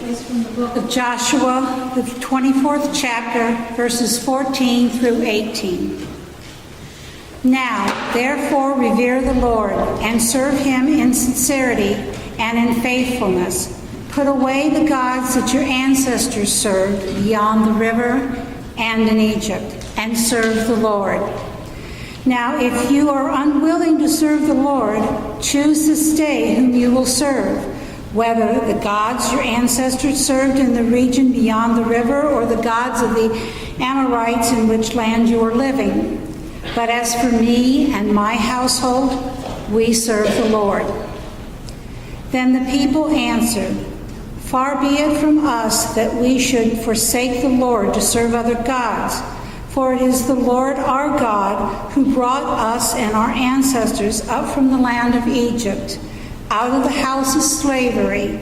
is from the book of Joshua, the 24th chapter, verses 14 through 18. Now, therefore, revere the Lord and serve him in sincerity and in faithfulness. Put away the gods that your ancestors served beyond the river and in Egypt, and serve the Lord. Now, if you are unwilling to serve the Lord, choose this day whom you will serve, whether the gods your ancestors served in the region beyond the river or the gods of the Amorites in which land you are living. But as for me and my household, we serve the Lord. Then the people answered, Far be it from us that we should forsake the Lord to serve other gods. For it is the Lord our God who brought us and our ancestors up from the land of Egypt, out of the house of slavery,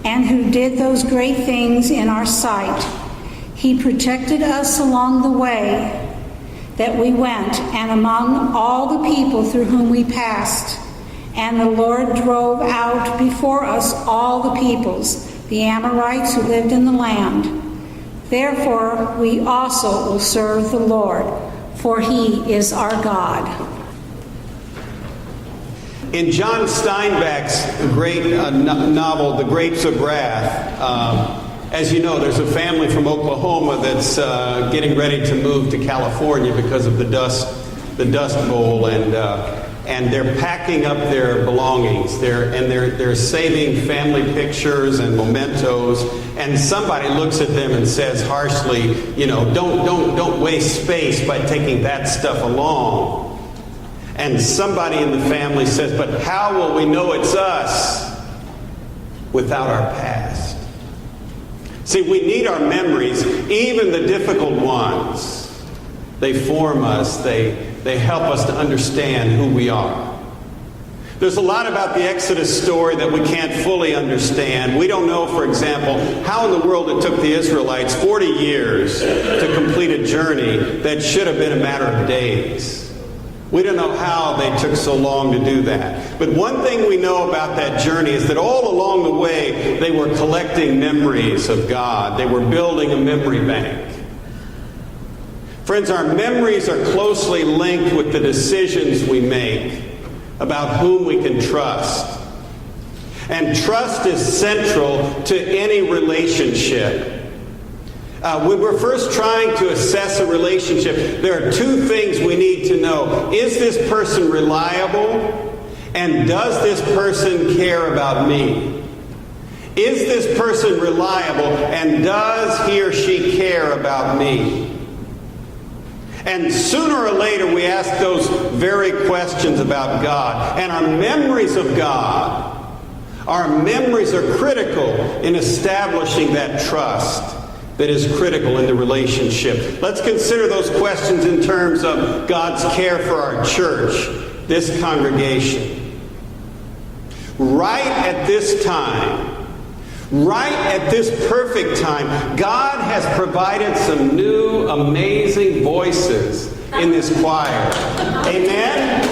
and who did those great things in our sight. He protected us along the way that we went, and among all the people through whom we passed. And the Lord drove out before us all the peoples, the Amorites who lived in the land. Therefore, we also will serve the Lord, for he is our God. In John Steinbeck's great novel, The Grapes of Wrath, as you know, there's a family from Oklahoma that's getting ready to move to California because of the Dust Bowl, and they're packing up their belongings. They're saving family pictures and mementos. And somebody looks at them and says harshly, don't waste space by taking that stuff along. And somebody in the family says, but how will we know it's us without our past? See, we need our memories, even the difficult ones. They form us. They help us to understand who we are. There's a lot about the Exodus story that we can't fully understand. We don't know, for example, how in the world it took the Israelites 40 years to complete a journey that should have been a matter of days. We don't know how they took so long to do that. But one thing we know about that journey is that all along the way, they were collecting memories of God. They were building a memory bank. Friends, our memories are closely linked with the decisions we make about whom we can trust. And trust is central to any relationship. When we're first trying to assess a relationship, there are two things we need to know. Is this person reliable? And does this person care about me? Is this person reliable? And does he or she care about me? And sooner or later we ask those very questions about God. And our memories of God, our memories are critical in establishing that trust that is critical in the relationship. Let's consider those questions in terms of God's care for our church, this congregation. Right at this time, right at this perfect time, God has provided some new, amazing voices in this choir. Amen?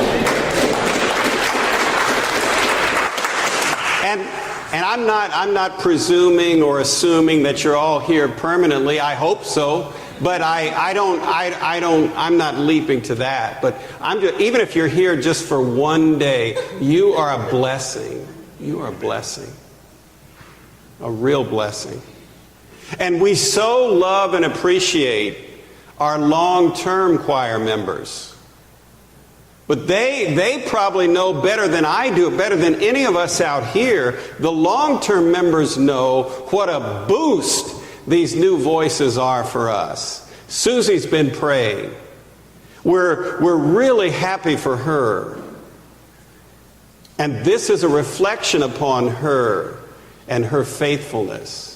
And I'm not presuming or assuming that you're all here permanently. I hope so, but I'm not leaping to that. But even if you're here just for one day, you are a blessing. You are a blessing. A real blessing. And we so love and appreciate our long-term choir members. But they probably know better than I do, better than any of us out here. The long-term members know what a boost these new voices are for us. Susie's been praying. We're really happy for her. And this is a reflection upon her and her faithfulness.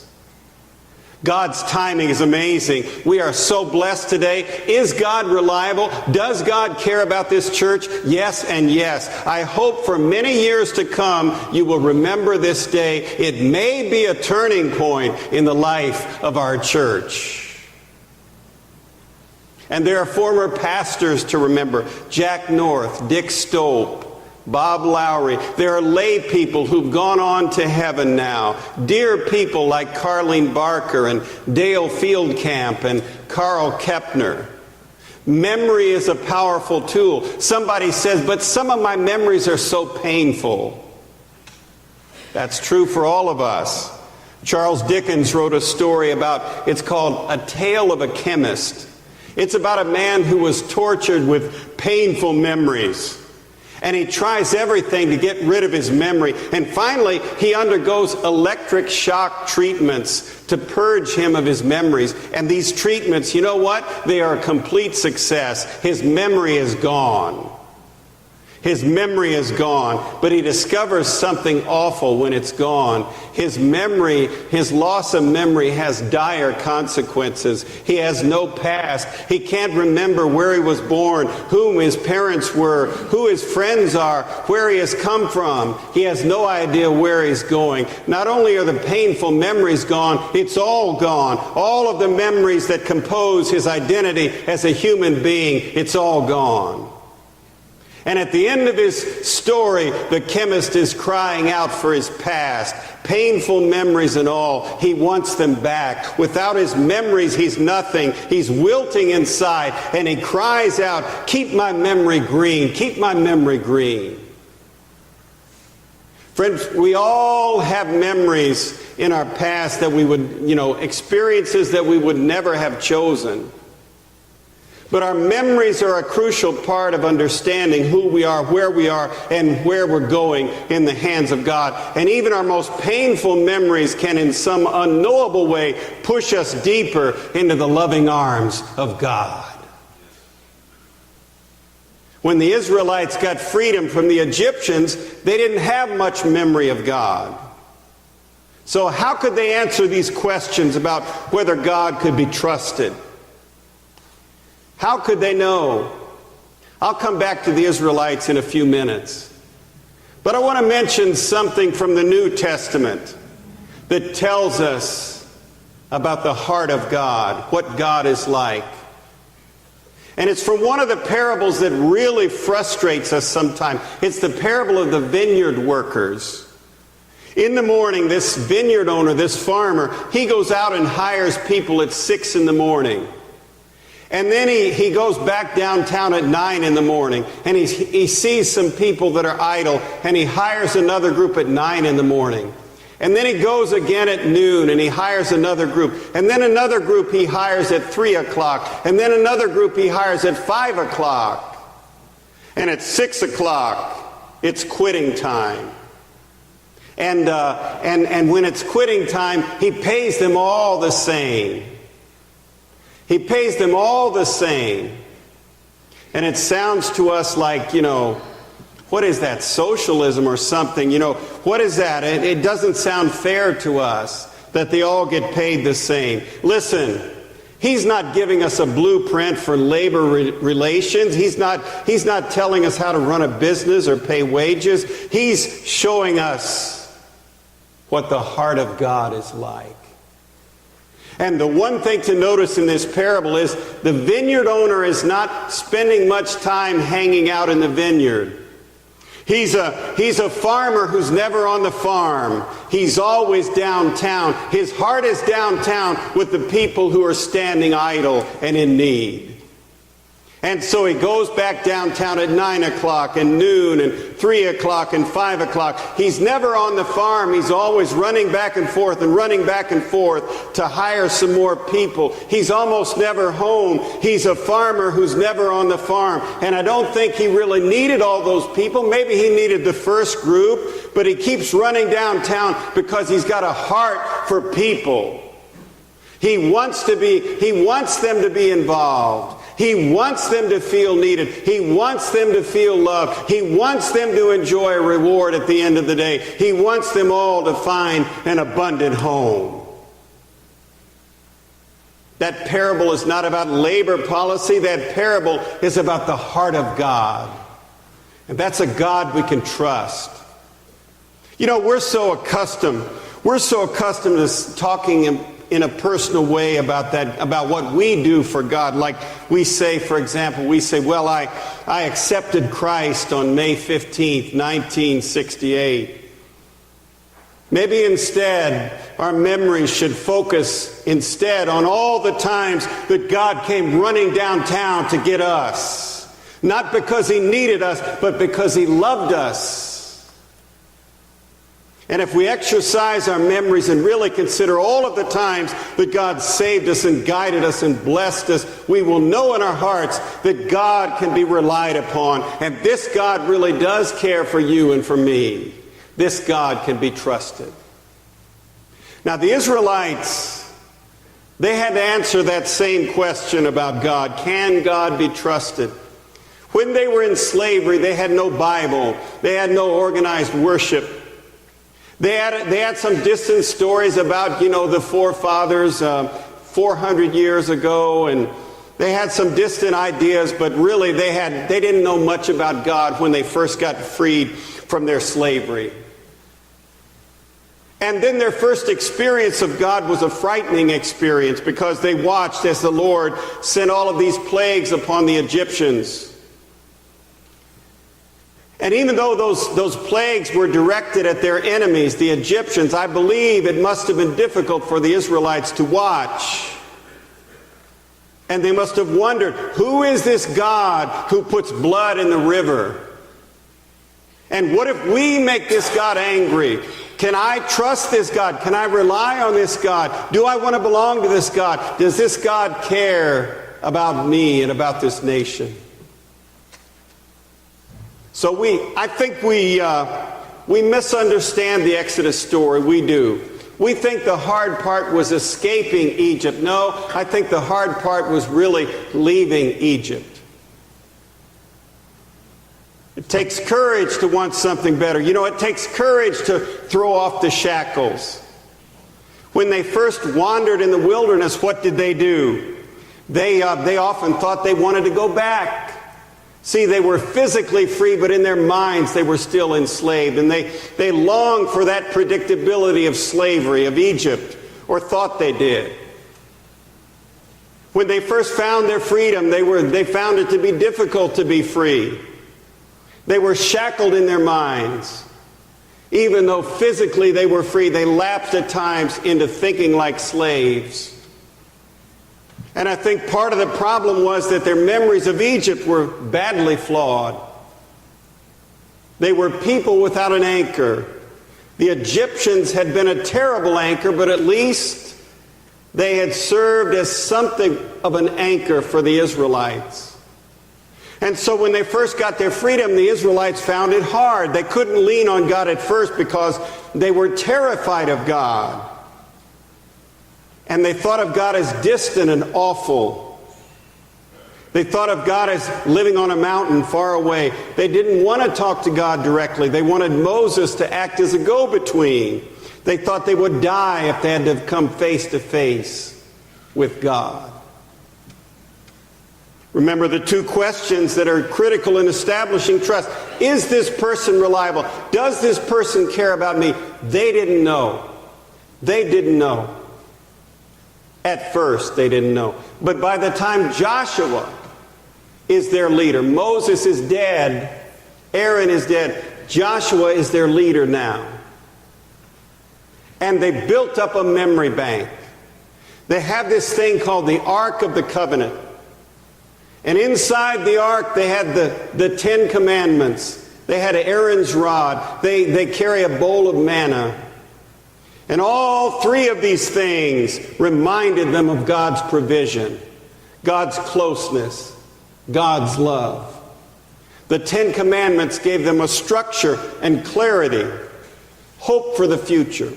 God's timing is amazing. We are so blessed today. Is God reliable? Does God care about this church? Yes and yes. I hope for many years to come you will remember this day. It may be a turning point in the life of our church. And there are former pastors to remember. Jack North, Dick Stope, Bob Lowry. There are lay people who've gone on to heaven now. Dear people like Carlene Barker and Dale Fieldcamp and Carl Kepner. Memory is a powerful tool. Somebody says, but some of my memories are so painful. That's true for all of us. Charles Dickens wrote a story about, it's called A Tale of a Chemist. It's about a man who was tortured with painful memories. And he tries everything to get rid of his memory. And finally, he undergoes electric shock treatments to purge him of his memories. And these treatments, you know what? They are a complete success. His memory is gone. His memory is gone, but he discovers something awful when it's gone. His memory, his loss of memory has dire consequences. He has no past. He can't remember where he was born, whom his parents were, who his friends are, where he has come from. He has no idea where he's going. Not only are the painful memories gone, it's all gone. All of the memories that compose his identity as a human being, it's all gone. And at the end of his story, the chemist is crying out for his past. Painful memories and all. He wants them back. Without his memories, he's nothing. He's wilting inside. And he cries out, keep my memory green. Keep my memory green. Friends, we all have memories in our past that we would, experiences that we would never have chosen. But our memories are a crucial part of understanding who we are, and where we're going in the hands of God. And even our most painful memories can in some unknowable way push us deeper into the loving arms of God. When the Israelites got freedom from the Egyptians, they didn't have much memory of God. So how could they answer these questions about whether God could be trusted? How could they know? I'll come back to the Israelites in a few minutes. But I want to mention something from the New Testament that tells us about the heart of God, what God is like. And it's from one of the parables that really frustrates us sometimes. It's the parable of the vineyard workers. In the morning, this vineyard owner, this farmer, he goes out and hires people at 6 in the morning. And then he goes back downtown at 9 in the morning, and he sees some people that are idle, and he hires another group at 9 in the morning. And then he goes again at noon, and he hires another group. And then another group he hires at 3 o'clock. And then another group he hires at 5 o'clock. And at 6 o'clock, it's quitting time. And when it's quitting time, he pays them all the same. He pays them all the same. And it sounds to us like, what is that, socialism or something? What is that? It doesn't sound fair to us that they all get paid the same. Listen, he's not giving us a blueprint for labor relations. He's not telling us how to run a business or pay wages. He's showing us what the heart of God is like. And the one thing to notice in this parable is the vineyard owner is not spending much time hanging out in the vineyard. He's a farmer who's never on the farm. He's always downtown. His heart is downtown with the people who are standing idle and in need. And so he goes back downtown at 9 o'clock and noon and 3 o'clock and 5 o'clock. He's never on the farm. He's always running back and forth to hire some more people. He's almost never home. He's a farmer who's never on the farm. And I don't think he really needed all those people. Maybe he needed the first group, but he keeps running downtown because he's got a heart for people. He wants them to be involved. He wants them to feel needed. He wants them to feel loved. He wants them to enjoy a reward at the end of the day. He wants them all to find an abundant home. That parable is not about labor policy. That parable is about the heart of God. And that's a God we can trust. We're so accustomed to talking in a personal way about that, about what we do for God. Like we say, for example, well, I accepted Christ on May 15th, 1968. Maybe instead, our memories should focus instead on all the times that God came running downtown to get us. Not because He needed us, but because He loved us. And if we exercise our memories and really consider all of the times that God saved us and guided us and blessed us, we will know in our hearts that God can be relied upon. And this God really does care for you and for me. This God can be trusted. Now, the Israelites, they had to answer that same question about God. Can God be trusted? When they were in slavery, they had no Bible. They had no organized worship. They had some distant stories about, the forefathers 400 years ago, and they had some distant ideas, but really they didn't know much about God when they first got freed from their slavery. And then their first experience of God was a frightening experience because they watched as the Lord sent all of these plagues upon the Egyptians. And even though those plagues were directed at their enemies, the Egyptians, I believe it must have been difficult for the Israelites to watch. And they must have wondered, who is this God who puts blood in the river? And what if we make this God angry? Can I trust this God? Can I rely on this God? Do I want to belong to this God? Does this God care about me and about this nation? So I think we misunderstand the Exodus story. We do. We think the hard part was escaping Egypt. No, I think the hard part was really leaving Egypt. It takes courage to want something better. It takes courage to throw off the shackles. When they first wandered in the wilderness, what did they do? They often thought they wanted to go back. See, they were physically free, but in their minds they were still enslaved. And they longed for that predictability of slavery, of Egypt, or thought they did. When they first found their freedom, they found it to be difficult to be free. They were shackled in their minds. Even though physically they were free, they lapsed at times into thinking like slaves. And I think part of the problem was that their memories of Egypt were badly flawed. They were people without an anchor. The Egyptians had been a terrible anchor, but at least they had served as something of an anchor for the Israelites. And so when they first got their freedom, the Israelites found it hard. They couldn't lean on God at first because they were terrified of God. And they thought of God as distant and awful. They thought of God as living on a mountain far away. They didn't want to talk to God directly. They wanted Moses to act as a go-between. They thought they would die if they had to come face to face with God. Remember the two questions that are critical in establishing trust. Is this person reliable? Does this person care about me? They didn't know. They didn't know. At first, they didn't know. But by the time Joshua is their leader, Moses is dead, Aaron is dead, Joshua is their leader now. And they built up a memory bank. They have this thing called the Ark of the Covenant. And inside the ark, they had the Ten Commandments. They had Aaron's rod. They carry a bowl of manna. And all three of these things reminded them of God's provision, God's closeness, God's love. The Ten Commandments gave them a structure and clarity, hope for the future.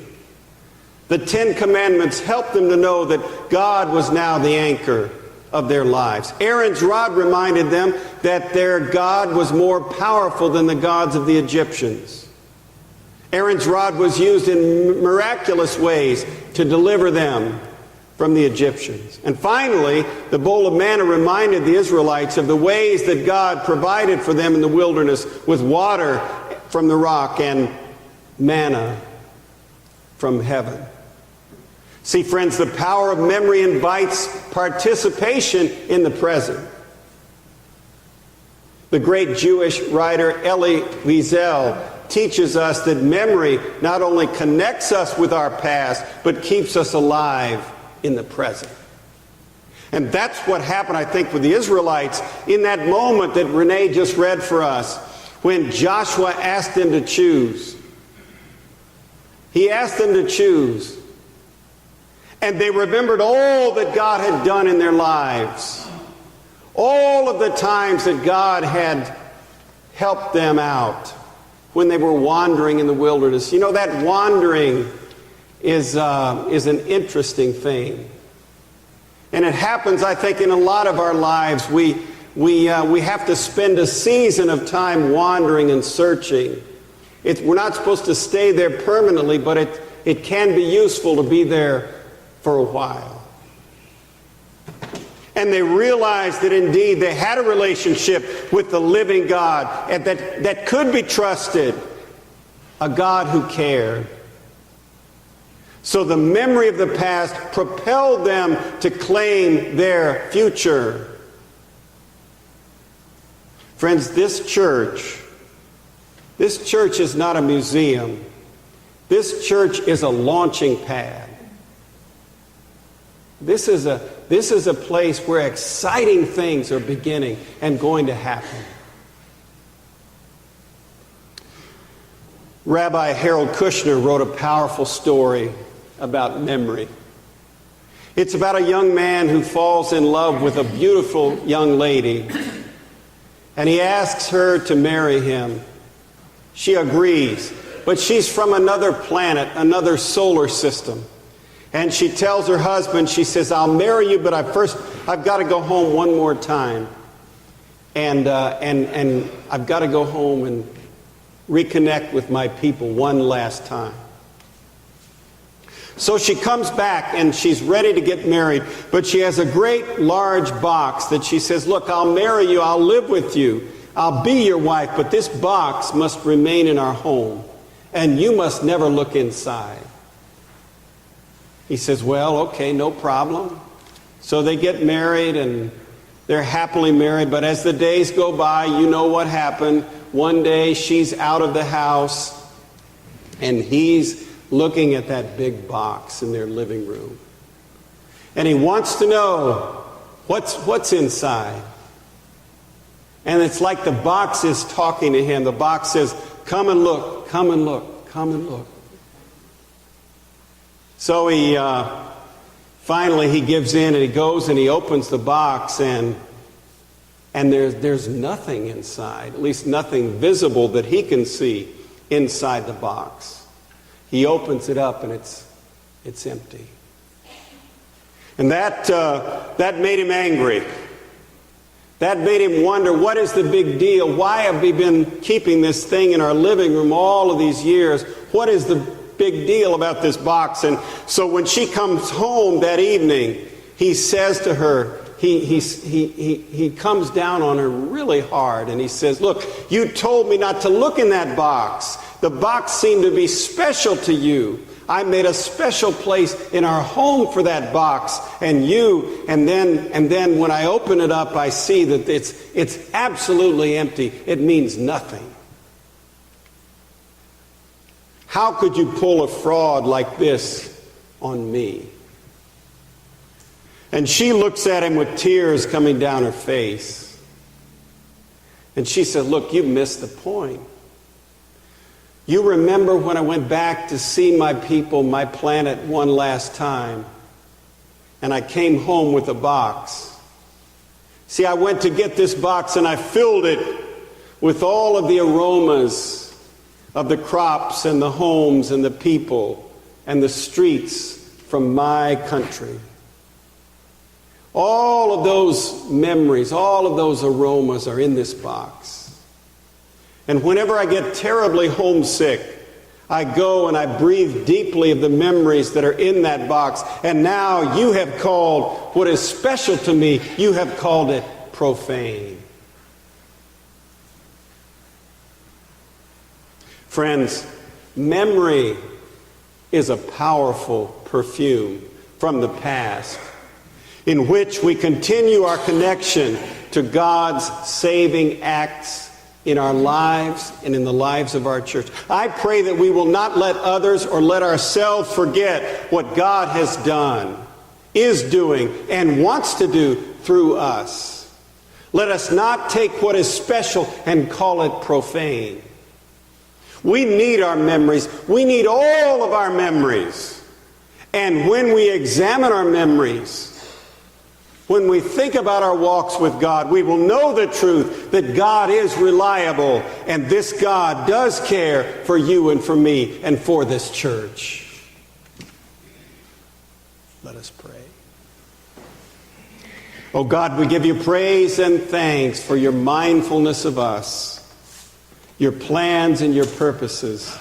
The Ten Commandments helped them to know that God was now the anchor of their lives. Aaron's rod reminded them that their God was more powerful than the gods of the Egyptians. Aaron's rod was used in miraculous ways to deliver them from the Egyptians. And finally, the bowl of manna reminded the Israelites of the ways that God provided for them in the wilderness with water from the rock and manna from heaven. See, friends, the power of memory invites participation in the present. The great Jewish writer Elie Wiesel teaches us that memory not only connects us with our past, but keeps us alive in the present. And that's what happened, I think, with the Israelites in that moment that Renee just read for us, when Joshua asked them to choose. He asked them to choose. And they remembered all that God had done in their lives. All of the times that God had helped them out when they were wandering in the wilderness. You know, that wandering is an interesting thing. And it happens, I think, in a lot of our lives. We have to spend a season of time wandering and searching. We're not supposed to stay there permanently, but it can be useful to be there for a while. And they realized that indeed they had a relationship with the living God and that could be trusted, a God who cared. So the memory of the past propelled them to claim their future. Friends, this church is not a museum. This church is a launching pad. This is a place where exciting things are beginning and going to happen. Rabbi Harold Kushner wrote a powerful story about memory. It's about a young man who falls in love with a beautiful young lady, and he asks her to marry him. She agrees, but she's from another planet, another solar system. And she tells her husband, she says, I'll marry you, but I've got to go home one more time. And I've got to go home and reconnect with my people one last time. So she comes back and she's ready to get married, but she has a great large box that she says, look, I'll marry you, I'll live with you, I'll be your wife, but this box must remain in our home, and you must never look inside. He says, well, okay, no problem. So they get married and they're happily married, but as the days go by, you know what happened. One day she's out of the house and he's looking at that big box in their living room. And he wants to know what's inside. And it's like the box is talking to him. The box says, come and look, come and look, come and look. So he finally he gives in and he goes and he opens the box and there's nothing inside, at least nothing visible that he can see inside the box. He opens it up and it's empty. And that made him angry. That made him wonder, what is the big deal? Why have we been keeping this thing in our living room all of these years? What is the big deal about this box? And so when she comes home that evening, he says to her, he comes down on her really hard and he says, look, you told me not to look in that box. The box seemed to be special to you. I made a special place in our home for that box, and then when I open it up, I see that it's absolutely empty. It means nothing. How could you pull a fraud like this on me? And she looks at him with tears coming down her face. And she said, look, you missed the point. You remember when I went back to see my people, my planet, one last time, and I came home with a box. See, I went to get this box and I filled it with all of the aromas of the crops and the homes and the people and the streets from my country. All of those memories, all of those aromas are in this box. And whenever I get terribly homesick, I go and I breathe deeply of the memories that are in that box. And now you have called what is special to me, you have called it profane. Friends, memory is a powerful perfume. from the past, in which we continue our connection to God's saving acts in our lives and in the lives of our church. I pray that we will not let others or let ourselves forget what God has done, is doing, and wants to do through us. Let us not take what is special and call it profane. We need our memories. We need all of our memories. And when we examine our memories, when we think about our walks with God, we will know the truth that God is reliable, and this God does care for you and for me and for this church. Let us pray. Oh God, we give you praise and thanks for your mindfulness of us, your plans and your purposes,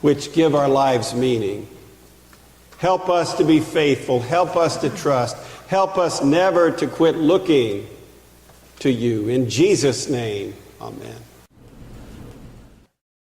which give our lives meaning. Help us to be faithful. Help us to trust. Help us never to quit looking to you. In Jesus' name, amen.